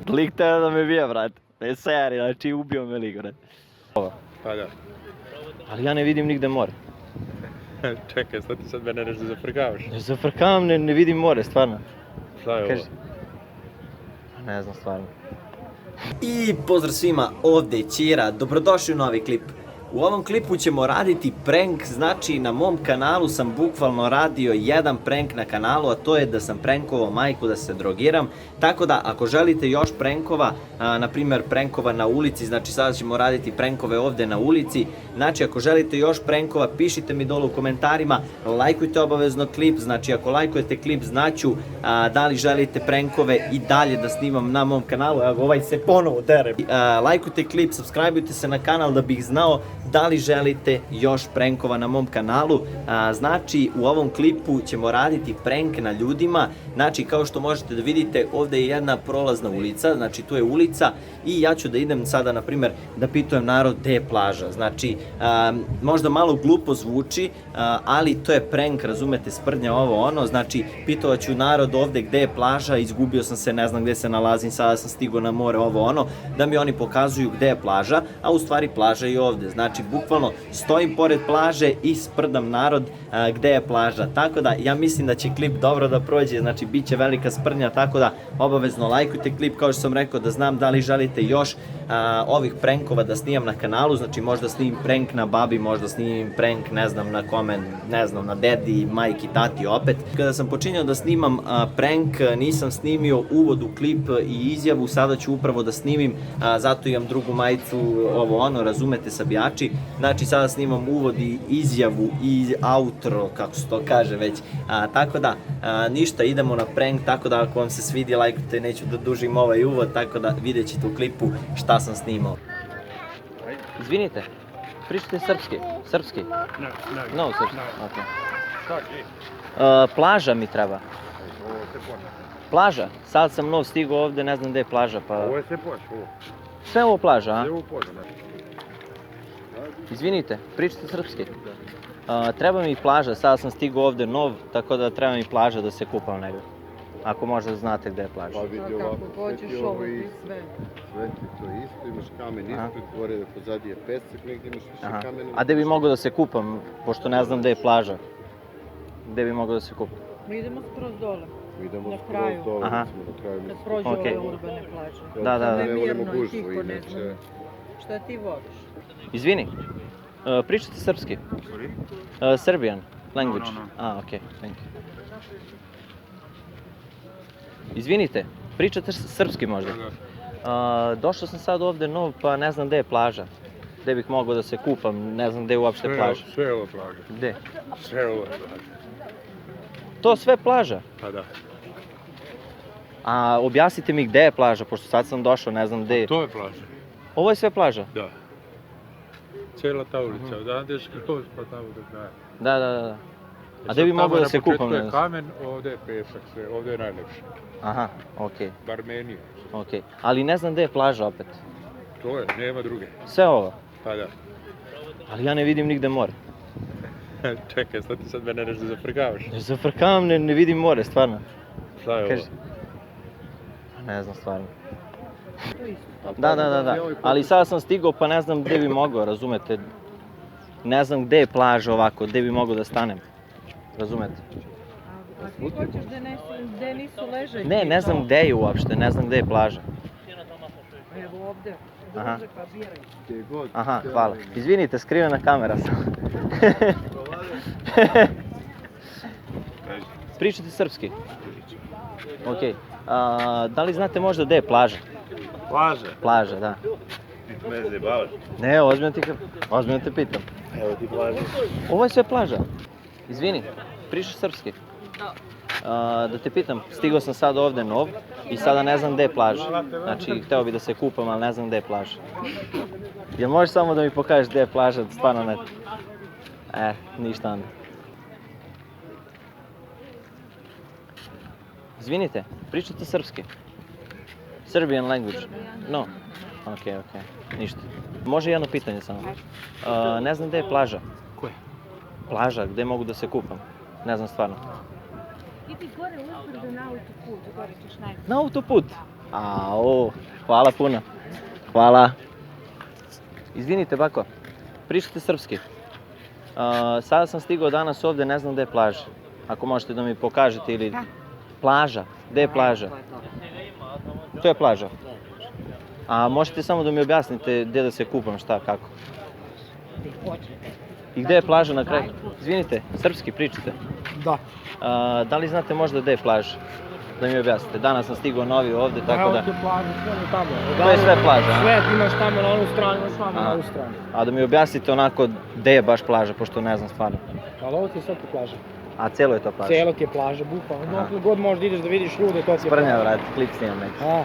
Lik teo da me bije, brate. Ne seri, znači ubio me lik, brate. Pa da. Ali ja ne vidim nigde more. Čekaj, sad ti sad mene nešto zafrkavaš. Ne zafrkavam, ne vidim more, stvarno. Šta je Kaži. ovo? Ne znam, stvarno. I pozdrav svima, ovdje je Ćira, dobrodošli u novi klip. U ovom klipu ćemo raditi prank, znači na mom kanalu sam bukvalno radio jedan prank na kanalu, a to je da sam prankovao majku da se drogiram. Tako da ako želite još prankova, na primjer prankova na ulici, znači sada ćemo raditi prankove ovdje na ulici. Znači ako želite još prankova, pišite mi dole u komentarima, lajkujte obavezno klip, znači ako lajkujete klip znaću da li želite prankove i dalje da snimam na mom kanalu. Evo ovaj se ponovo dere. Lajkujte klip, subscribeujte se na kanal da bih znao da li želite još prankova na mom kanalu. Znači u ovom klipu ćemo raditi prank na ljudima. Znači kao što možete da vidite, ovdje je jedna prolazna ulica, znači tu je ulica i ja ću da idem sada na primjer da pitujem narod gdje je plaža. Znači možda malo glupo zvuči, ali to je prank, razumete, sprdnja ovo ono. Znači pitovat ću narod ovdje gdje je plaža, izgubio sam se, ne znam gdje se nalazim, sada sam stigao na more ovo ono, da mi oni pokazuju gdje je plaža, a u stvari plaža je ovdje. Znači bukvalno stojim pored plaže i sprdam narod gdje je plaža. Tako da ja mislim da će klip dobro da prođe, znači bit će velika sprdnja, tako da obavezno lajkujte klip, kao što sam rekao, da znam da li želite još ovih prankova da snimam na kanalu. Znači možda snimim prank na babi, možda snimim prank ne znam na kome, ne znam, na dedi, majki, tati opet. Kada sam počinjao da snimam prank, nisam snimio uvod u klip i izjavu, sada ću upravo da snimim, zato imam drugu majicu, ovo ono, razumete, sabijači. Znači sada snimam uvod i izjavu i outro, kako se to kaže već. Tako da, ništa, idemo na prank, tako da ako vam se svidi, lajkujte, neću da dužim ovaj uvod, tako da vidjet ćete u klipu šta sam snimao. Izvinite, pričate srpski? Srpski? No, srpski, ok. Plaža mi treba. Plaža? Sad sam nov stigao ovdje, ne znam gdje je plaža, pa... Ovo je sve plaža, ovo. Sve ovo plaža, a? Sve ovo plaža, ne. Izvinite, pričate srpski? Treba mi plaža, sada sam stigao ovdje nov, tako da treba mi plaža da se kupam negdje. Ako možda znate gdje je plaža. Pa vidi ovako, sve ti ovo isto. Sve ti to isto, imaš kamen ispred, gore pozadi je pesek, negdje imaš više kamena. A gdje bi mogao da se kupam, pošto ne znam gdje je plaža? Gdje bi mogao da se kupam? Mi idemo skroz dole. Mi idemo na skroz kraju. dole, Aha. recimo na kraju. Kad prođu Okej. ove urbane plaže. Da. Ne Ne volimo mirno i gužvu, tiho, ne inače. znam šta ti voliš. Izvini, pričate srpski? Serbian language? Ok, thank you. Izvinite, pričate srpski možda? Došao sam sad ovdje nov, pa ne znam gdje je plaža. Gdje bih mogao da se kupam, ne znam gdje je uopšte plaža. Sve je ovo plaža. Gdje? Sve je ovo plaža. To sve plaža? Pa da. A objasnite mi gdje je plaža, pošto sad sam došao, ne znam gdje je. To je plaža. Ovo je sve plaža? Da. Cijela ta ulica, odande je skroz pa tamo do kraja. Da. A gdje bi mogao da se kupam? Na početku je kamen, ovdje je pesak, sve, ovdje je najlepše. Aha, okej. Bar meni. Okej. Ali ne znam gdje je plaža opet. To je, nema druge. Sve ovo. Pa da. Ali ja ne vidim nigde more. Čekaj, sad ti sad mene nešto zafrkavaš. Ne zafrkavam, ne vidim more, stvarno. Šta je Kaži. ovo? Ne znam, stvarno. To isto. Da. Ali sada sam stigao pa ne znam gdje bi mogao, razumete. Ne znam gdje je plaža ovako, gdje bi mogao da stanem. Razumete? A ti hoćeš da nisu ležaljke? Ne znam gdje je uopšte, ne znam gdje je plaža. Evo ovdje. Aha. Dođe pa biraj. Aha, hvala. Izvinite, skrivena kamera sam. Pričate srpski? Okej. Da li znate možda gdje je plaža? Plaža? Plaža, da. Me zajebavaš. Ne, ozbiljno te pitam. Evo ti plaža. Ovo je sve plaža. Izvini, pričaš srpski? Da te pitam, stigao sam sad ovdje nov i sada ne znam gdje je plaža. Znači, hteo bi da se kupam, ali ne znam gdje je plaža. Jel možeš samo da mi pokažeš gdje je plaža, stvarno ne? Ništa onda. Izvinite, pričate srpski? Serbian language? No. Okej, ništa. Može jedno pitanje samo. Ne znam gdje je plaža. Koje? Plaža, gdje mogu da se kupam? Ne znam stvarno. Idi gore uzbrdo na autoput, gore ćeš najbolje. Na autoput? Au, hvala puno. Hvala. Izvinite, bako, pričate srpski? Sada sam stigao danas ovde, ne znam gde je plaža. Ako možete da mi pokažete ili... Plaža? Gde je plaža? To je plaža? A možete samo da mi objasnite gde da se kupam, šta, kako? I gde je plaža na kraju? Izvinite, srpski pričate? Da. Da li znate možda gde je plaža? Da mi objasnite. Danas sam stigao novi ovde, tako da... Evo ti plaža, sve je tamo. To je sve plaža, a? Sve imaš tamo na onu stranu, imaš tamo na ovu stranu. A da mi objasnite onako gde je baš plaža, pošto ne znam stvarno. Ali ovo ti je sve ti plaža. A celo je to plaža? Celo ti je plaža, bukvalno. Dokle god možeš da ideš da vidiš ljude, to ti je Sprnja, plaža. vrat, klip snimam neki. A.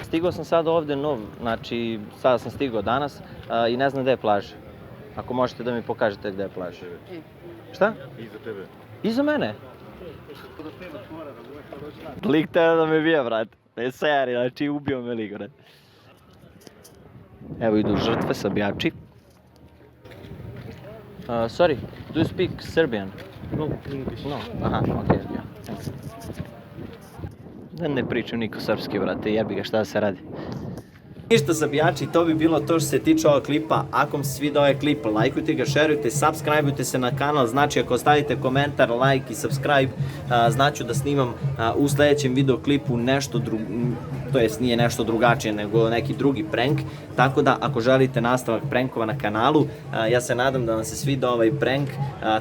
Stigao sam sad ovde nov, znači sada sam stigao danas i ne znam gde je plaža. Ako možete da mi pokažete gde je plaža. Šta? Iza tebe. Iza mene? Lik tebe da me bije, brat. Ne seri, znači ubio me lik, brat. Evo idu žrtve, sabijači. Sorry, do you speak Serbian? No, English. No, aha, okej. Da ne pričam niko srpski, brate, jebi ga, šta da se radi. Ništa sabijači, to bi bilo to što se tiče ovog klipa. Ako vam se svidio ovaj klip, lajkujte ga, šerujte, subscribeujte se na kanal. Znači ako ostavite komentar, like i subscribe, znaću da snimam u sledećem videoklipu nešto drugo, to jest nije nešto drugačije nego neki drugi prank. Tako da ako želite nastavak prankova na kanalu, ja se nadam da vam se svidio ovaj prank,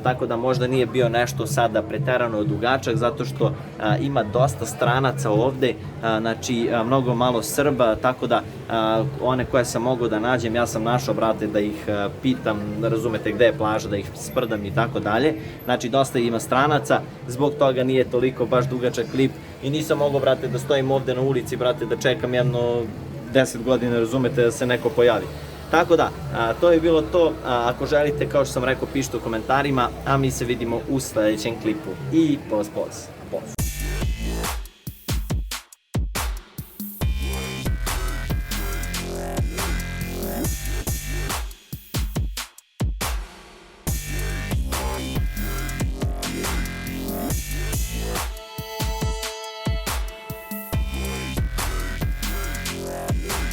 tako da možda nije bio nešto sada preterano dugačak, zato što ima dosta stranaca ovde, znači mnogo malo Srba, tako da one koje sam mogao da nađem, ja sam našao, brate, da ih pitam, da razumete gde je plaža, da ih sprdam i tako dalje. Znači dosta ima stranaca, zbog toga nije toliko baš dugačak klip i nisam mogao, brate, da stojim ovde na ulici, brate, da čekam jedno 10 godina, razumete, da se neko pojavi. Tako da, to je bilo to. Ako želite, kao što sam rekao, pišite u komentarima, a mi se vidimo u sledećem klipu. I poz.